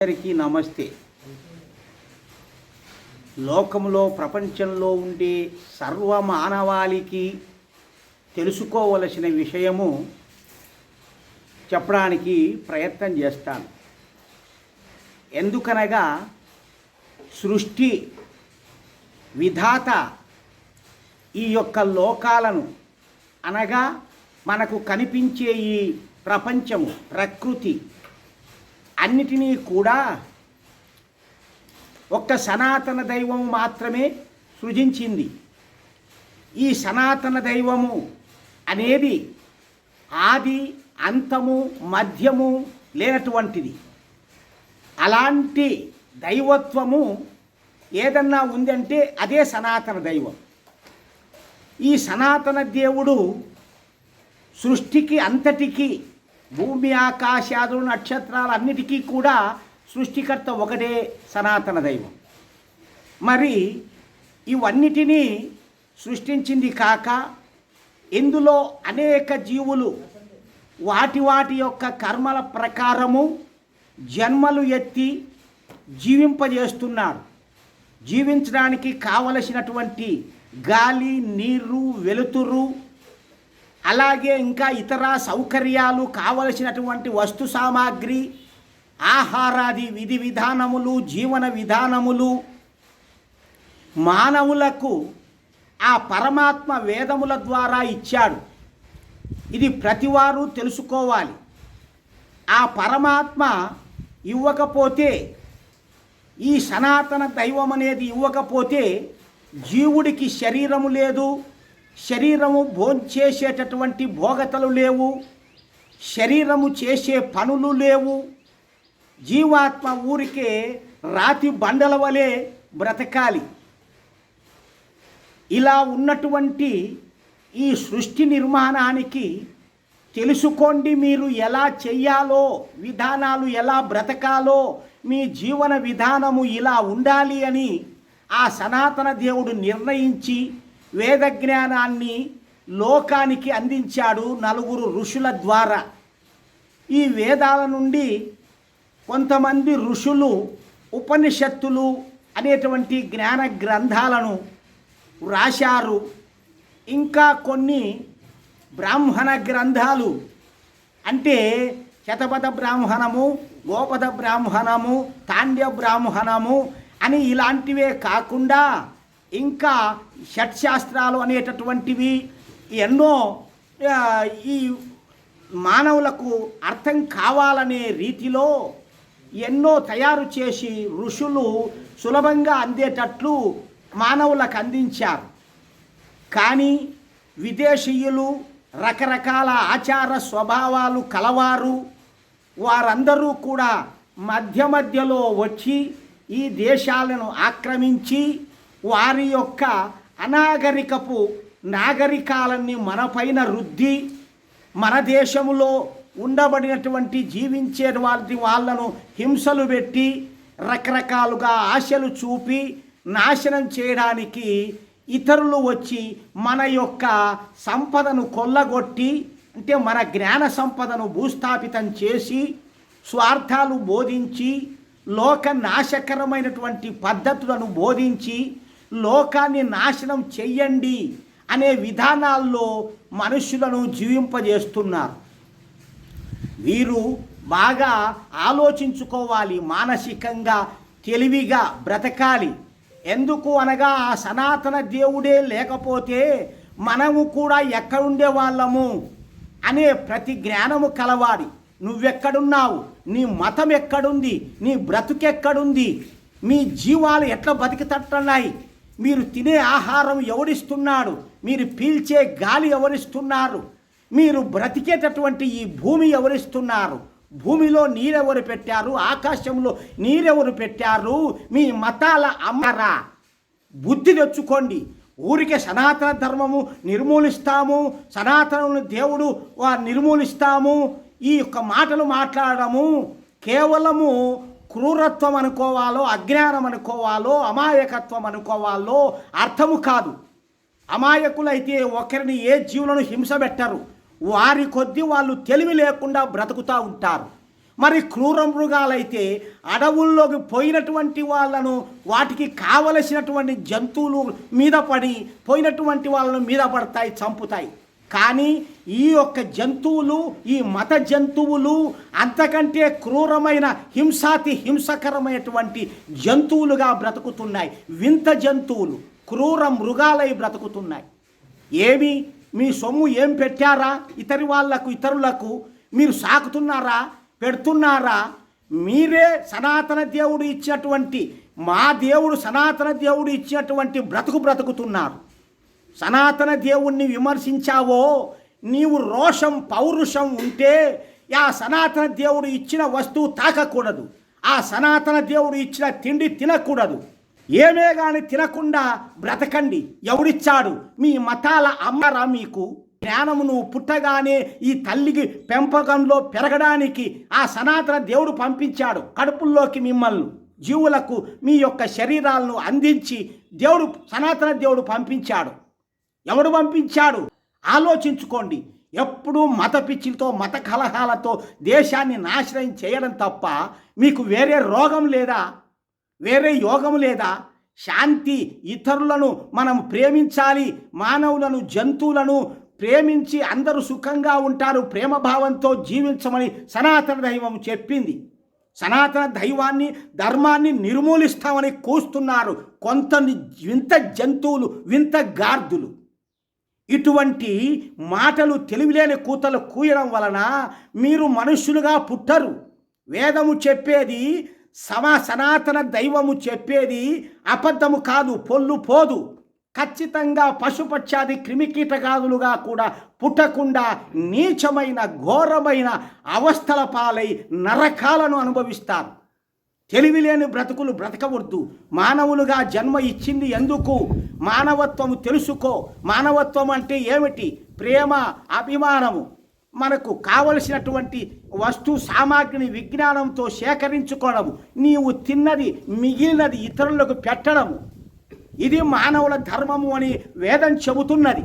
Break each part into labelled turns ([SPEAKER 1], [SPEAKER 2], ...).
[SPEAKER 1] అందరికీ నమస్తే. లోకంలో ప్రపంచంలో ఉండే సర్వ మానవాళికి తెలుసుకోవలసిన విషయము చెప్పడానికి ప్రయత్నం చేస్తాను. ఎందుకనగా సృష్టి విధాత ఈ యొక్క లోకాలను అనగా మనకు కనిపించే ఈ ప్రపంచము ప్రకృతి అన్నిటినీ కూడా ఒక్క సనాతన దైవము మాత్రమే సృజించింది. ఈ సనాతన దైవము అనేది ఆది అంతము మధ్యము లేనటువంటిది. అలాంటి దైవత్వము ఏదన్నా ఉందంటే అదే సనాతన దైవం. ఈ సనాతన దేవుడు సృష్టికి అంతటికి భూమి ఆకాశాదులు నక్షత్రాలు అన్నిటికీ కూడా సృష్టికర్త ఒకటే సనాతన దైవం. మరి ఇవన్నిటినీ సృష్టించింది కాక ఇందులో అనేక జీవులు వాటి వాటి యొక్క కర్మల ప్రకారము జన్మలు ఎత్తి జీవింపజేస్తున్నారు. జీవించడానికి కావలసినటువంటి గాలి, నీరు, వెలుతురు, అలాగే ఇంకా ఇతర సౌకర్యాలు, కావలసినటువంటి వస్తు సామాగ్రి, ఆహారాది విధి విధానములు, జీవన విధానములు మానవులకు ఆ పరమాత్మ వేదముల ద్వారా ఇచ్చాడు. ఇది ప్రతివారు తెలుసుకోవాలి. ఆ పరమాత్మ ఇవ్వకపోతే, ఈ సనాతన దైవం అనేది ఇవ్వకపోతే జీవుడికి శరీరము లేదు, శరీరము భోంచేసేటటువంటి భోగతలు లేవు, శరీరము చేసే పనులు లేవు. జీవాత్మ ఊరికే రాతి బండల వలె బ్రతకాలి. ఇలా ఉన్నటువంటి ఈ సృష్టి నిర్మాణానికి తెలుసుకోండి, మీరు ఎలా చెయ్యాలో, విధానాలు ఎలా బ్రతకాలో, మీ జీవన విధానము ఇలా ఉండాలి అని ఆ సనాతన దేవుడు నిర్ణయించి వేద జ్ఞానాన్ని లోకానికి అందించాడు నలుగురు ఋషుల ద్వారా. ఈ వేదాల నుండి కొంతమంది ఋషులు ఉపనిషత్తులు అనేటువంటి జ్ఞాన గ్రంథాలను రాశారు. ఇంకా కొన్ని బ్రాహ్మణ గ్రంథాలు అంటే శతపథ బ్రాహ్మణము, గోపద బ్రాహ్మణము, తాండ్య బ్రాహ్మణము అని ఇలాంటివే కాకుండా ఇంకా షట్శాస్త్రాలు అనేటటువంటివి ఎన్నో ఈ మానవులకు అర్థం కావాలనే రీతిలో ఎన్నో తయారు చేసి ఋషులు సులభంగా అందేటట్లు మానవులకు అందించారు. కానీ విదేశీయులు, రకరకాల ఆచార స్వభావాలు కలవారు, వారందరూ కూడా మధ్య మధ్యలో వచ్చి ఈ దేశాలను ఆక్రమించి వారి యొక్క అనాగరికపు నాగరికాలన్నీ మనపైన రుద్ది మన దేశంలో ఉండబడినటువంటి జీవించే వాళ్ళను హింసలు పెట్టి రకరకాలుగా ఆశలు చూపి నాశనం చేయడానికి ఇతరులు వచ్చి మన యొక్క సంపదను కొల్లగొట్టి, అంటే మన జ్ఞాన సంపదను భూస్థాపితం చేసి స్వార్థాలు బోధించి లోక నాశకరమైనటువంటి పద్ధతులను బోధించి లోకాన్ని నాశనం చెయ్యండి అనే విధానాల్లో మనుషులను జీవింపజేస్తున్నారు. వీరు బాగా ఆలోచించుకోవాలి, మానసికంగా తెలివిగా బ్రతకాలి. ఎందుకు అనగా ఆ సనాతన దేవుడే లేకపోతే మనము కూడా ఎక్కడుండే వాళ్ళము అనే ప్రతి జ్ఞానము కలవాడి. నువ్వెక్కడున్నావు, నీ మతం ఎక్కడుంది, నీ బ్రతుకెక్కడుంది, మీ జీవాలు ఎట్లా బతికితట్టున్నాయి, మీరు తినే ఆహారం ఎవరిస్తున్నాడు, మీరు పీల్చే గాలి ఎవరిస్తున్నారు, మీరు బ్రతికేటటువంటి ఈ భూమి ఎవరిస్తున్నారు, భూమిలో నీరెవరు పెట్టారు, ఆకాశంలో నీరెవరు పెట్టారు, మీ మతాల అమ్మరా. బుద్ధి తెచ్చుకోండి. ఊరికే సనాతన ధర్మము నిర్మూలిస్తాము, సనాతన దేవుడు నిర్మూలిస్తాము, ఈ యొక్క మాటలు మాట్లాడము కేవలము క్రూరత్వం అనుకోవాలో, అజ్ఞానం అనుకోవాలో, అమాయకత్వం అనుకోవాలో అర్థము కాదు. అమాయకులైతే ఒకరిని ఏ జీవులను హింస పెట్టరు, వారి కొద్దీ వాళ్ళు తెలివి లేకుండా బ్రతుకుతూ ఉంటారు. మరి క్రూర మృగాలైతే అడవుల్లోకి పోయినటువంటి వాళ్ళను, వాటికి కావలసినటువంటి జంతువులు మీద పడి పోయినటువంటి వాళ్ళను మీద పడతాయి, చంపుతాయి. కానీ ఈ యొక్క జంతువులు, ఈ మత జంతువులు అంతకంటే క్రూరమైన హింసాతి హింసకరమైనటువంటి జంతువులుగా బ్రతుకుతున్నాయి. వింత జంతువులు, క్రూర మృగాలై బ్రతుకుతున్నాయి. ఏమి మీ సొమ్ము ఏం పెట్టారా? ఇతరులకు మీరు సాకుతున్నారా, పెడుతున్నారా? మీరే సనాతన దేవుడు ఇచ్చినటువంటి, మా దేవుడు సనాతన దేవుడు ఇచ్చినటువంటి బ్రతుకుతున్నారు. సనాతన దేవుణ్ణి విమర్శించావో, నీవు రోషం పౌరుషం ఉంటే ఆ సనాతన దేవుడు ఇచ్చిన వస్తువు తాకకూడదు, ఆ సనాతన దేవుడు ఇచ్చిన తిండి తినకూడదు. ఏమే కానీ తినకుండా బ్రతకండి. ఎవడిచ్చాడు? మీ మతాల అమ్మరా మీకు జ్ఞానము? నువ్వు పుట్టగానే ఈ తల్లికి పెంపకంలో పెరగడానికి ఆ సనాతన దేవుడు పంపించాడు కడుపుల్లోకి మిమ్మల్ని, జీవులకు మీ యొక్క శరీరాలను అందించి దేవుడు, సనాతన దేవుడు పంపించాడు. ఎవడు పంపించాడు? ఆలోచించుకోండి. ఎప్పుడూ మత పిచ్చిలతో, మత కలహాలతో దేశాన్ని నాశనం చేయడం తప్ప మీకు వేరే రోగం లేదా? వేరే యోగం లేదా? శాంతి, ఇతరులను మనం ప్రేమించాలి, మానవులను జంతువులను ప్రేమించి అందరూ సుఖంగా ఉంటారు, ప్రేమభావంతో జీవించమని సనాతన దైవం చెప్పింది. సనాతన దైవాన్ని, ధర్మాన్ని నిర్మూలిస్తామని కూస్తున్నారు కొంత వింత జంతువులు, వింత గార్దులు. ఇటువంటి మాటలు, తెలివిలేని కూతలు కూయడం వలన మీరు మనుష్యులుగా పుట్టరు. వేదము చెప్పేది, సనాతన దైవము చెప్పేది అబద్ధము కాదు, పొల్లు పోదు. ఖచ్చితంగా పశుపక్షాది క్రిమికీటకాదులుగా కూడా పుట్టకుండా నీచమైన ఘోరమైన అవస్థల పాలై నరకాలను అనుభవిస్తారు. తెలివిలేని బ్రతుకులు బ్రతకవద్దు. మానవులుగా జన్మ ఇచ్చింది ఎందుకు? మానవత్వము తెలుసుకో. మానవత్వం అంటే ఏమిటి? ప్రేమ, అభిమానము, మనకు కావలసినటువంటి వస్తు సామాగ్రిని విజ్ఞానంతో సేకరించుకోవడము, నీవు తిన్నది మిగిలినది ఇతరులకు పెట్టడము, ఇది మానవుల ధర్మము అని వేదం చెబుతున్నది.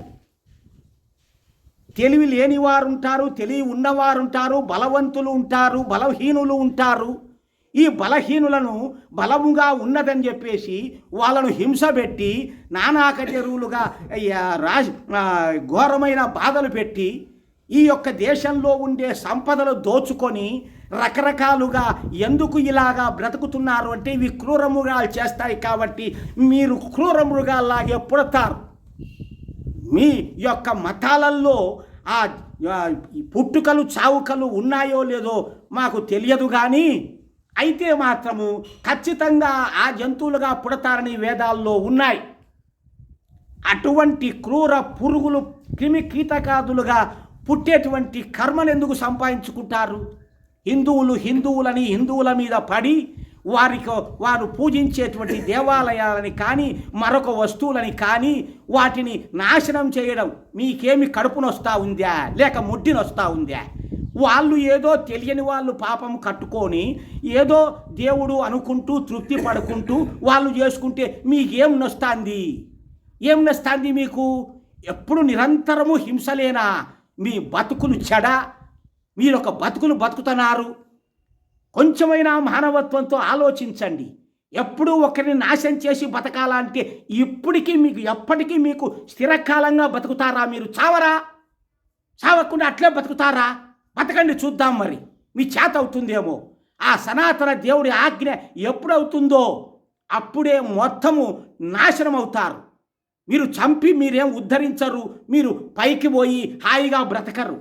[SPEAKER 1] తెలివి లేని వారు ఉంటారు, తెలివి ఉన్నవారు ఉంటారు, బలవంతులు ఉంటారు, బలహీనులు ఉంటారు. ఈ బలహీనులను బలముగా ఉన్నదని చెప్పేసి వాళ్ళను హింసపెట్టి నానాకచెరువులుగా ఘోరమైన బాధలు పెట్టి ఈ యొక్క దేశంలో ఉండే సంపదలు దోచుకొని రకరకాలుగా ఎందుకు ఇలాగా బ్రతుకుతున్నారు అంటే ఇవి క్రూర మృగాలు చేస్తాయి కాబట్టి మీరు క్రూర మృగాల్లాగే పుడతారు. మీ యొక్క మతాలలో ఆ పుట్టుకలు చావుకలు ఉన్నాయో లేదో మాకు తెలియదు, కానీ అయితే మాత్రము ఖచ్చితంగా ఆ జంతువులుగా పుడతారని వేదాల్లో ఉన్నాయి. అటువంటి క్రూర పురుగులు, క్రిమి కీటకాదులుగా పుట్టేటువంటి కర్మను ఎందుకు సంపాదించుకుంటారు? హిందువులని హిందువుల మీద పడి వారు పూజించేటువంటి దేవాలయాలని కానీ మరొక వస్తువులని కానీ వాటిని నాశనం చేయడం మీకేమి కడుపునొస్తా ఉందా లేక ముడ్డినొస్తా ఉందా? వాళ్ళు ఏదో తెలియని వాళ్ళు పాపం కట్టుకొని ఏదో దేవుడు అనుకుంటూ తృప్తి పడుకుంటూ వాళ్ళు చేసుకుంటే మీకేం నొస్తాంది? ఏం నొస్తాంది మీకు? ఎప్పుడు నిరంతరము హింసలేనా? మీ బతుకులు చెడ, మీరొక బతుకుతున్నారు. కొంచెమైనా మానవత్వంతో ఆలోచించండి. ఎప్పుడూ ఒకరిని నాశనం చేసి బతకాలంటే ఎప్పటికీ మీకు స్థిరకాలంగా బతుకుతారా? మీరు చావరా? చావకుండా అట్లే బతుకుతారా? బతకండి, చూద్దాం. మరి మీ చేత అవుతుందేమో. ఆ సనాతన దేవుడి ఆజ్ఞ ఎప్పుడవుతుందో అప్పుడే మొత్తము నాశనం అవుతారు. మీరు చంపి మీరేం ఉద్ధరించరు, మీరు పైకి పోయి హాయిగా బ్రతకరు.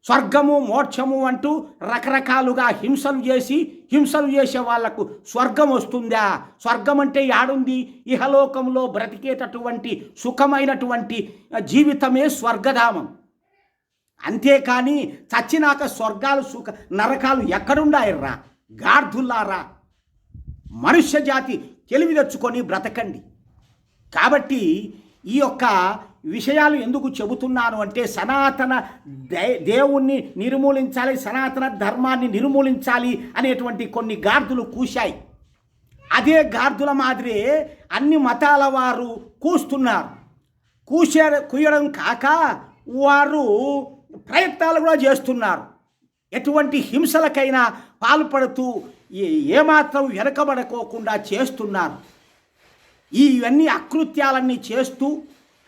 [SPEAKER 1] స్వర్గము మోక్షము అంటూ రకరకాలుగా హింసలు చేసే వాళ్లకు స్వర్గం వస్తుందా? స్వర్గం అంటే యాడుంది? ఇహలోకంలో బ్రతికేటటువంటి సుఖమైనటువంటి జీవితమే స్వర్గధామం. అంతేకాని చచ్చినాక స్వర్గాలు నరకాలు ఎక్కడుండాయర్రా? గార్ధుల్లారా, మనుష్య జాతి తెలివి తెచ్చుకొని బ్రతకండి. కాబట్టి ఈ యొక్క విషయాలు ఎందుకు చెబుతున్నాను అంటే సనాతన దేవుణ్ణి నిర్మూలించాలి, సనాతన ధర్మాన్ని నిర్మూలించాలి అనేటువంటి కొన్ని గార్దులు కూశాయి. అదే గార్దుల మాదిరే అన్ని మతాల వారు కూస్తున్నారు. కూయడం కాక వారు ప్రయత్నాలు కూడా చేస్తున్నారు. ఎటువంటి హింసలకైనా పాల్పడుతూ ఏమాత్రం వెనకబడుకోకుండా చేస్తున్నారు. ఇవన్నీ అకృత్యాలన్నీ చేస్తూ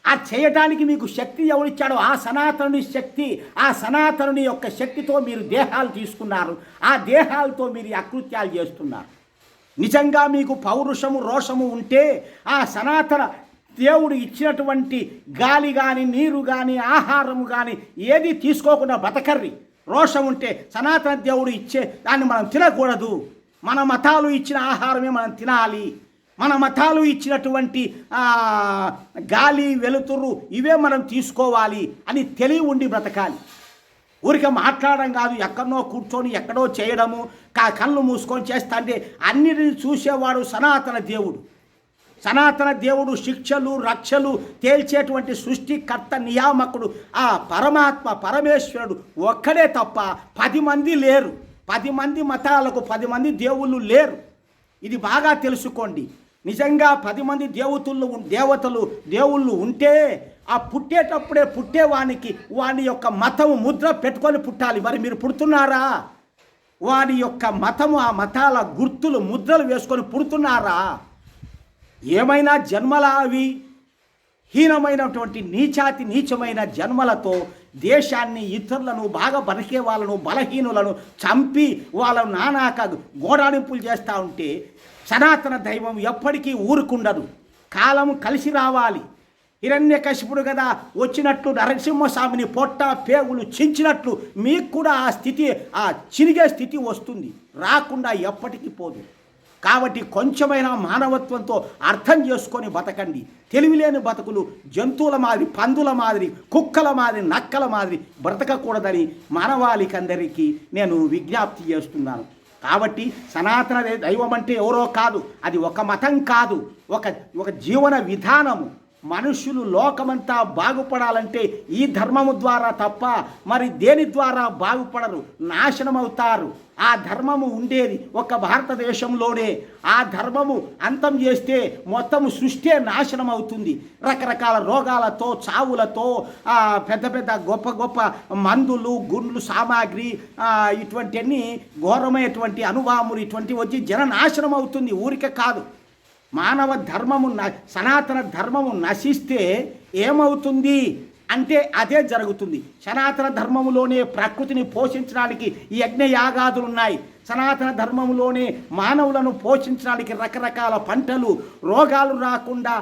[SPEAKER 1] ఆ చేయటానికి మీకు శక్తి ఎవరిచ్చాడో ఆ సనాతనుని శక్తి, ఆ సనాతనుని యొక్క శక్తితో మీరు దేహాలు తీసుకున్నారు. ఆ దేహాలతో మీరు అకృత్యాలు చేస్తున్నారు. నిజంగా మీకు పౌరుషము రోషము ఉంటే ఆ సనాతన దేవుడు ఇచ్చినటువంటి గాలి కానీ నీరు కానీ ఆహారము కానీ ఏది తీసుకోకుండా బతకర్రి. రోషం ఉంటే సనాతన దేవుడు ఇచ్చే దాన్ని మనం తినకూడదు. మన మతాలు ఇచ్చిన ఆహారమే మనం తినాలి. మన మతాలు ఇచ్చినటువంటి గాలి వెలుతురు ఇవే మనం తీసుకోవాలి అని తెలివి ఉండి బ్రతకాలి. ఊరికే మాట్లాడడం కాదు, ఎక్కడనో కూర్చొని ఎక్కడో చేయడము, కళ్ళు మూసుకొని చేస్తా అంటే అన్నిటిని చూసేవాడు సనాతన దేవుడు. సనాతన దేవుడు శిక్షలు రక్షలు తేల్చేటువంటి సృష్టికర్త నియామకుడు ఆ పరమాత్మ పరమేశ్వరుడు ఒక్కడే తప్ప 10 మంది లేరు. 10 మంది మతాలకు 10 మంది దేవుళ్ళు లేరు. ఇది బాగా తెలుసుకోండి. నిజంగా 10 మంది దేవుళ్ళు ఉంటే ఆ పుట్టేటప్పుడే పుట్టేవానికి వాని యొక్క మతము ముద్ర పెట్టుకొని పుట్టాలి. మరి మీరు పుడుతున్నారా? వాని యొక్క మతము ఆ మతాల గుర్తులు ముద్రలు వేసుకొని పుడుతున్నారా? ఏమైనా జన్మల అవి హీనమైనటువంటి నీచమైన జన్మలతో దేశాన్ని ఇతరులను బాగా బతికే వాళ్ళను బలహీనులను చంపి వాళ్ళను నానాక గోడానింపులు చేస్తూ ఉంటే సనాతన దైవం ఎప్పటికీ ఊరుకుండదు. కాలం కలిసి రావాలి. హిరణ్యకశిపుడు కదా వచ్చినట్లు నరసింహస్వామిని పొట్ట పేగులు చించినట్లు మీకు కూడా ఆ స్థితి, ఆ చిరిగే స్థితి వస్తుంది. రాకుండా ఎప్పటికీ పోదు. కాబట్టి కొంచెమైనా మానవత్వంతో అర్థం చేసుకొని బతకండి. తెలివిలేని బతుకులు జంతువుల మాదిరి, పందుల మాదిరి, కుక్కల మాదిరి, నక్కల మాదిరి బ్రతకకూడదని మానవాళికందరికీ నేను విజ్ఞప్తి చేస్తున్నాను. కాబట్టి సనాతన దైవం అంటే ఎవరో కాదు, అది ఒక మతం కాదు, ఒక జీవన విధానము. మనుషులు లోకమంతా బాగుపడాలంటే ఈ ధర్మము ద్వారా తప్ప మరి దేని ద్వారా బాగుపడరు, నాశనం అవుతారు. ఆ ధర్మము ఉండేది ఒక భారతదేశంలోనే. ఆ ధర్మము అంతం చేస్తే మొత్తం సృష్టి నాశనం అవుతుంది. రకరకాల రోగాలతో, చావులతో, పెద్ద గొప్ప మందులు, గుండ్లు, సామాగ్రి, ఇటువంటివన్నీ ఘోరమైనటువంటి అనుభవములు ఇటువంటివి వచ్చి జన నాశనం అవుతుంది. ఊరికే కాదు. మానవ ధర్మము సనాతన ధర్మము నశిస్తే ఏమవుతుంది అంటే అదే జరుగుతుంది. సనాతన ధర్మములోనే ప్రకృతిని పోషించడానికి యజ్ఞయాగాదులు ఉన్నాయి. సనాతన ధర్మములోనే మానవులను పోషించడానికి రకరకాల పంటలు, రోగాలు రాకుండా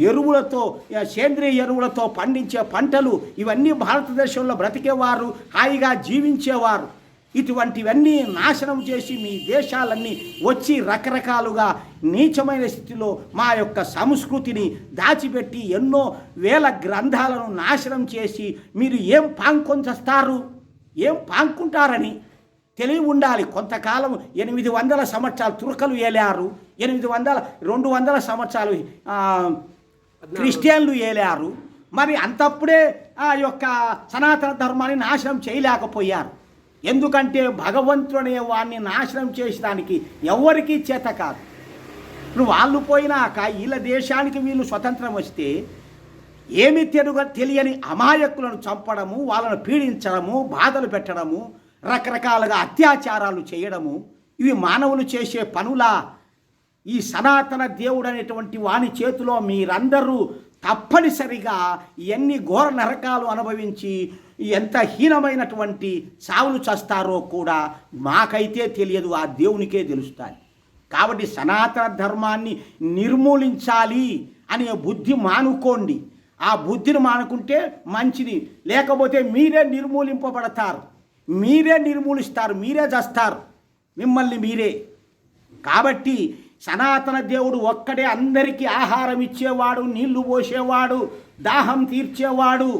[SPEAKER 1] ఎరువులతో, సేంద్రియ ఎరువులతో పండించే పంటలు, ఇవన్నీ భారతదేశంలో బ్రతికేవారు హాయిగా జీవించేవారు. ఇటువంటివన్నీ నాశనం చేసి మీ దేశాలన్నీ వచ్చి రకరకాలుగా నీచమైన స్థితిలో మా యొక్క సంస్కృతిని దాచిపెట్టి ఎన్నో వేల గ్రంథాలను నాశనం చేసి మీరు ఏం పాంకొంచేస్తారు, ఏం పాంకుంటారని తెలివి ఉండాలి. కొంతకాలం 800 సంవత్సరాలు తుర్కలు ఏలారు, 200 సంవత్సరాలు క్రిస్టియన్లు ఏలారు. మరి అంతప్పుడే ఆ యొక్క సనాతన ధర్మాన్ని నాశనం చేయలేకపోయారు. ఎందుకంటే భగవంతుడనే వాడిని నాశనం చేసడానికి ఎవరికీ చేత కాదు. ఇప్పుడు వాళ్ళు పోయినాక వీళ్ళ దేశానికి వీళ్ళు స్వతంత్రం వస్తే ఏమి తెలియని అమాయకులను చంపడము, వాళ్ళను పీడించడము, బాధలు పెట్టడము, రకరకాలుగా అత్యాచారాలు చేయడము, ఇవి మానవులు చేసే పనులా? ఈ సనాతన దేవుడు అనేటువంటి వాని చేతిలో మీరందరూ తప్పనిసరిగా ఎన్ని ఘోర నరకాలు అనుభవించి ఎంత హీనమైనటువంటి సావులు చేస్తారో కూడా మాకైతే తెలియదు, ఆ దేవునికే తెలుస్తాయి. కాబట్టి సనాతన ధర్మాన్ని నిర్మూలించాలి అనే బుద్ధి మానుకోండి. ఆ బుద్ధిని మానుకుంటే మంచిది. లేకపోతే మీరే నిర్మూలింపబడతారు, మీరే నిర్మూలిస్తారు, మీరే చేస్తారు మిమ్మల్ని మీరే. కాబట్టి సనాతన దేవుడు ఒక్కడే అందరికీ ఆహారం ఇచ్చేవాడు, నీళ్లు పోసేవాడు, దాహం తీర్చేవాడు.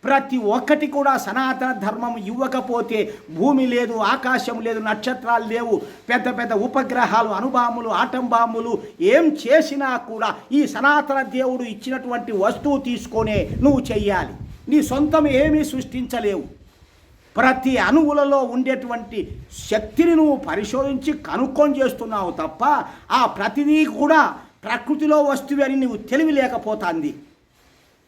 [SPEAKER 1] ప్రతి ఒక్కటి కూడా సనాతన ధర్మం ఇవ్వకపోతే భూమి లేదు, ఆకాశం లేదు, నక్షత్రాలు లేవు, పెద్ద ఉపగ్రహాలు, అణుబాంబులు, ఆటం బాంబులు ఏం చేసినా కూడా ఈ సనాతన దేవుడు ఇచ్చినటువంటి వస్తువు తీసుకొనే నువ్వు చెయ్యాలి. నీ సొంతం ఏమీ సృష్టించలేవు. ప్రతి అణువులలో ఉండేటువంటి శక్తిని నువ్వు పరిశోధించి కనుక్కొని చేస్తున్నావు తప్ప ఆ ప్రతిదీ కూడా ప్రకృతిలో వస్తువు అని నువ్వు తెలివి లేకపోతుంది.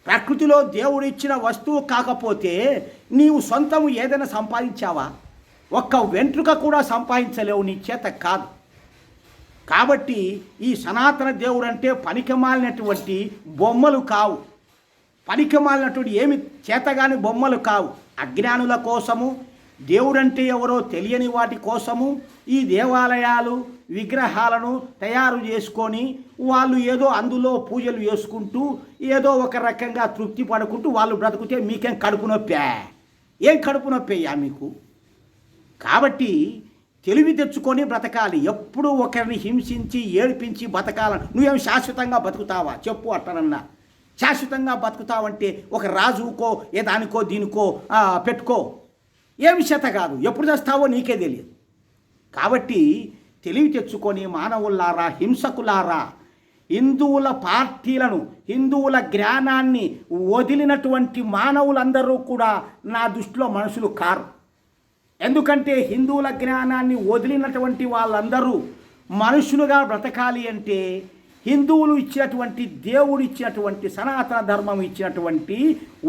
[SPEAKER 1] ప్రకృతిలో దేవుడు ఇచ్చిన వస్తువు కాకపోతే నీవు సొంతము ఏదైనా సంపాదించావా? ఒక్క వెంట్రుక కూడా సంపాదించలేవు, నీ చేత కాదు. కాబట్టి ఈ సనాతన దేవుడు అంటే పనికిమాలినటువంటి బొమ్మలు కావు, పనికిమాలినటువంటి ఏమి చేతగాని బొమ్మలు కావు. అజ్ఞానుల కోసము, దేవుడంటే ఎవరో తెలియని వాటి కోసము ఈ దేవాలయాలు విగ్రహాలను తయారు చేసుకొని వాళ్ళు ఏదో అందులో పూజలు చేసుకుంటూ ఏదో ఒక రకంగా తృప్తి పడుకుంటూ వాళ్ళు బ్రతుకుతే మీకేం కడుపు నొప్పా? ఏం కడుపు నొప్పయ్యా మీకు? కాబట్టి తెలివి తెచ్చుకొని బ్రతకాలి. ఎప్పుడూ ఒకరిని హింసించి ఏడిపించి బతకాలని నువ్వేం శాశ్వతంగా బతుకుతావా చెప్పు? అట్టనన్నా శాశ్వతంగా బతుకుతావంటే ఒక రాజుకో ఏ దానికో దీనికో పెట్టుకో, ఏమి చేత కాదు. ఎప్పుడు చేస్తావో నీకే తెలియదు. కాబట్టి తెలివి తెచ్చుకొని మానవులారా, హింసకులారా, హిందువుల పార్టీలను, హిందువుల జ్ఞానాన్ని వదిలినటువంటి మానవులందరూ కూడా నా దృష్టిలో మనుషులు కారు. ఎందుకంటే హిందువుల జ్ఞానాన్ని వదిలినటువంటి వాళ్ళందరూ మనుషులుగా బ్రతకాలి అంటే హిందువులు ఇచ్చినటువంటి, దేవుడు ఇచ్చినటువంటి, సనాతన ధర్మం ఇచ్చినటువంటి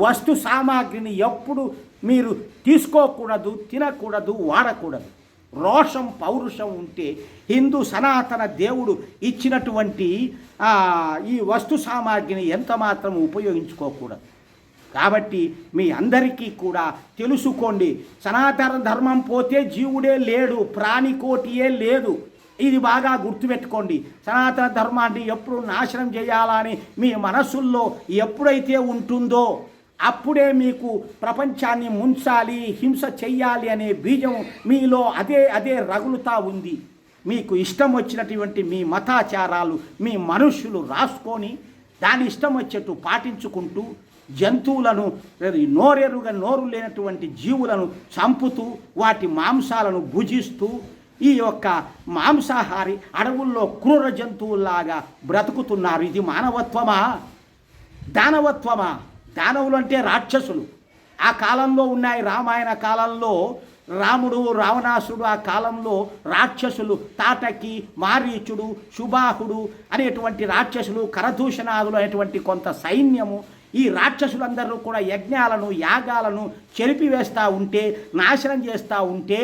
[SPEAKER 1] వస్తు సామాగ్రిని ఎప్పుడు మీరు తీసుకోకూడదు, తినకూడదు, వాడకూడదు. రోషం పౌరుషం ఉంటే హిందూ సనాతన దేవుడు ఇచ్చినటువంటి ఈ వస్తు సామాగ్రిని ఎంత మాత్రం ఉపయోగించుకోకూడదు. కాబట్టి మీ అందరికీ కూడా తెలుసుకోండి, సనాతన ధర్మం పోతే జీవుడే లేడు, ప్రాణికోటియే లేదు. ఇది బాగా గుర్తుపెట్టుకోండి. సనాతన ధర్మాన్ని ఎప్పుడు నాశనం చేయాలని మీ మనసుల్లో ఎప్పుడైతే ఉంటుందో అప్పుడే మీకు ప్రపంచాన్ని ముంచాలి, హింస చెయ్యాలి అనే బీజం మీలో అదే రగులుతా ఉంది. మీకు ఇష్టం వచ్చినటువంటి మీ మతాచారాలు మీ మనుష్యులు రాసుకొని దాని ఇష్టం వచ్చేట్టు పాటించుకుంటూ జంతువులను, నోరు లేనటువంటి జీవులను చంపుతూ వాటి మాంసాలను భుజిస్తూ ఈ యొక్క మాంసాహారి అడవుల్లో క్రూర జంతువుల్లాగా బ్రతుకుతున్నారు. ఇది మానవత్వమా? దానవత్వమా? దానవులు అంటే రాక్షసులు. ఆ కాలంలో ఉన్నాయి. రామాయణ కాలంలో రాముడు, రావణాసుడు, ఆ కాలంలో రాక్షసులు తాటకి, మారీచుడు, శుబాహుడు అనేటువంటి రాక్షసులు, కరదూషణాదులు అనేటువంటి కొంత సైన్యము, ఈ రాక్షసులందరూ కూడా యజ్ఞాలను యాగాలను చెరిపివేస్తూ ఉంటే, నాశనం చేస్తూ ఉంటే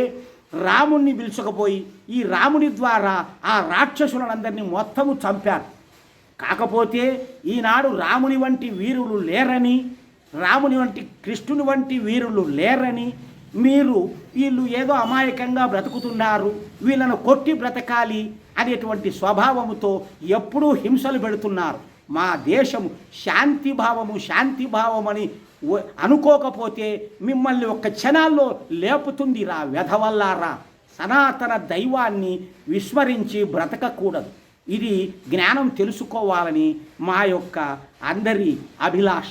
[SPEAKER 1] రాముణ్ణి పిలుచుకుపోయి ఈ రాముని ద్వారా ఆ రాక్షసులందరినీ మొత్తము చంపారు. కాకపోతే ఈనాడు రాముని వంటి వీరులు లేరని, రాముని వంటి కృష్ణుని వంటి వీరులు లేరని, వీళ్ళు ఏదో అమాయకంగా బ్రతుకుతున్నారు, వీళ్ళను కొట్టి బ్రతకాలి అనేటువంటి స్వభావముతో ఎప్పుడూ హింసలు పెడుతున్నారు. మా దేశము శాంతిభావమని అనుకోకపోతే మిమ్మల్ని ఒక్క క్షణాల్లో లేపుతుంది రా వెధవల్లారా. సనాతన దైవాన్ని విస్మరించి బ్రతకకూడదు. ఇది జ్ఞానం తెలుసుకోవాలని మా యొక్క అందరి అభిలాష.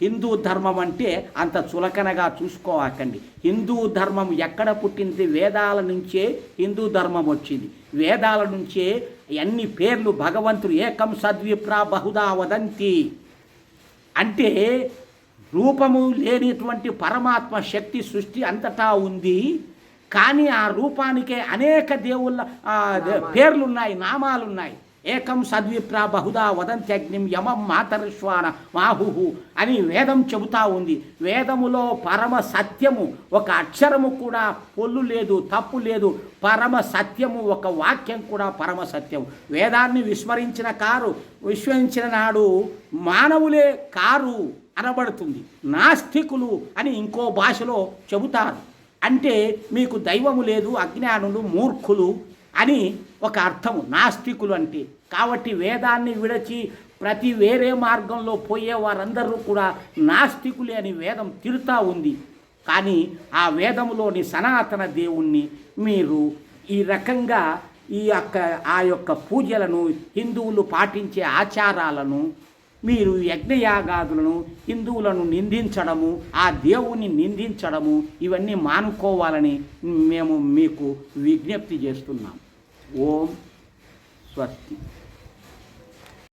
[SPEAKER 1] హిందూ ధర్మం అంటే అంత చులకనగా చూసుకోవాకండి. హిందూ ధర్మం ఎక్కడ పుట్టింది? వేదాల నుంచే హిందూ ధర్మం వచ్చింది. వేదాల నుంచే అన్ని పేర్లు భగవంతుడు ఏకం సద్విప్రా బహుదా వదంతి అంటే రూపము లేనిటువంటి పరమాత్మ శక్తి సృష్టి అంతటా ఉంది. కానీ ఆ రూపానికే అనేక దేవుళ్ళ పేర్లున్నాయి, నామాలున్నాయి. ఏకం సద్విప్రా బహుదా వదంత్యగ్నిం యమం మాతరిశ్వాన మాహుహు అని వేదం చెబుతా ఉంది. వేదములో పరమ సత్యము, ఒక అక్షరము కూడా పొల్లు లేదు, తప్పు లేదు. పరమ సత్యము, ఒక వాక్యం కూడా పరమ సత్యం. వేదాన్ని విస్మరించిన నాడు మానవులే కారు అనబడుతుంది. నాస్తికులు అని ఇంకో భాషలో చెబుతారు. అంటే మీకు దైవము లేదు, అజ్ఞానులు, మూర్ఖులు అని ఒక అర్థము నాస్తికులు అంటే. కాబట్టి వేదాన్ని విడచి ప్రతి వేరే మార్గంలో పోయే వారందరూ కూడా నాస్తికులే అని వేదం తిరుతా ఉంది. కానీ ఆ వేదములోని సనాతన దేవుణ్ణి మీరు ఈ రకంగా ఆ యొక్క పూజలను, హిందువులు పాటించే ఆచారాలను, మీరు యజ్ఞయాగాదులను, హిందువులను నిందించడము, ఆ దేవుణ్ణి నిందించడము ఇవన్నీ మానుకోవాలని మేము మీకు విజ్ఞప్తి చేస్తున్నాం. ఓం స్వస్తి.